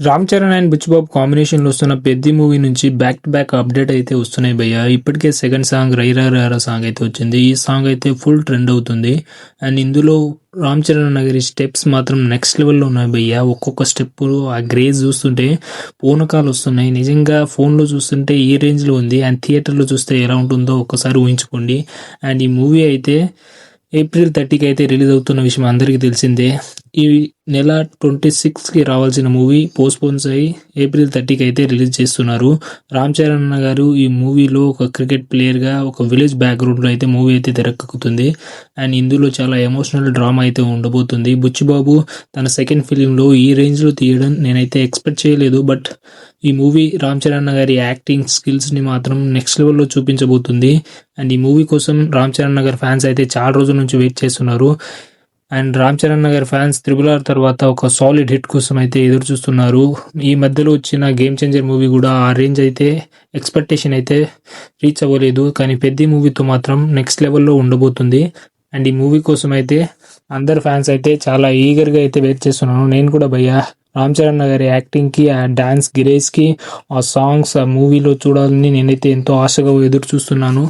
Ram Charan and Buchibabu కాంబినేషన్లో వస్తున్న Peddi movie నుంచి బ్యాక్ టు బ్యాక్ అప్డేట్ అయితే వస్తున్నాయి భయ్య. ఇప్పటికే సెకండ్ సాంగ్ రైరా రారా సాంగ్ అయితే వచ్చింది. ఈ సాంగ్ అయితే ఫుల్ ట్రెండ్ అవుతుంది. అండ్ ఇందులో రామ్ చరణ్ నగరి స్టెప్స్ మాత్రం నెక్స్ట్ లెవెల్లో ఉన్నాయి భయ్య. ఒక్కొక్క స్టెప్ ఆ గ్రేజ్ చూస్తుంటే పూనకాలు వస్తున్నాయి. నిజంగా ఫోన్లో చూస్తుంటే ఈ రేంజ్లో ఉంది. అండ్ థియేటర్లో చూస్తే ఎలా ఉంటుందో ఒక్కసారి ఊహించుకోండి. అండ్ ఈ మూవీ అయితే ఏప్రిల్ 30కి అయితే రిలీజ్ అవుతున్న విషయం అందరికీ తెలిసిందే. ఈ నెల 26కి రావాల్సిన మూవీ పోస్ట్పోన్స్ అయ్యి ఏప్రిల్ 30కి అయితే రిలీజ్ చేస్తున్నారు. రామ్ చరణ్ గారు ఈ మూవీలో ఒక క్రికెట్ ప్లేయర్గా ఒక విలేజ్ బ్యాక్గ్రౌండ్లో అయితే మూవీ అయితే తెరకెక్కుతుంది. అండ్ ఇందులో చాలా ఎమోషనల్ డ్రామా అయితే ఉండబోతుంది. బుచ్చిబాబు తన సెకండ్ ఫిలింలో ఈ రేంజ్లో తీయడం నేనైతే ఎక్స్పెక్ట్ చేయలేదు. బట్ ఈ మూవీ రామ్ చరణ్ గారి యాక్టింగ్ స్కిల్స్ని మాత్రం నెక్స్ట్ లెవెల్లో చూపించబోతుంది. అండ్ ఈ మూవీ కోసం రామ్ చరణ్ గారి ఫ్యాన్స్ అయితే చాలా రోజుల నుంచి వెయిట్ చేస్తున్నారు. అండ్ రామ్ చరణ్ గారి ఫ్యాన్స్ RRR తర్వాత ఒక సాలిడ్ హిట్ కోసం అయితే ఎదురు చూస్తున్నారు. ఈ మధ్యలో వచ్చిన గేమ్ చేంజర్ మూవీ కూడా ఆ రేంజ్ అయితే ఎక్స్పెక్టేషన్ అయితే రీచ్ అవ్వలేదు. కానీ పెద్ద మూవీతో మాత్రం నెక్స్ట్ లెవెల్లో ఉండబోతుంది. అండ్ ఈ మూవీ కోసం అయితే అందరు ఫ్యాన్స్ అయితే చాలా ఈగర్గా అయితే వెయిట్ చేస్తున్నాను. నేను కూడా భయ్యా రామ్ చరణ్ గారి యాక్టింగ్కి, ఆ డాన్స్ గిరేజ్కి, ఆ సాంగ్స్, ఆ మూవీలో చూడాలని నేనైతే ఎంతో ఆశగా ఎదురు చూస్తున్నాను.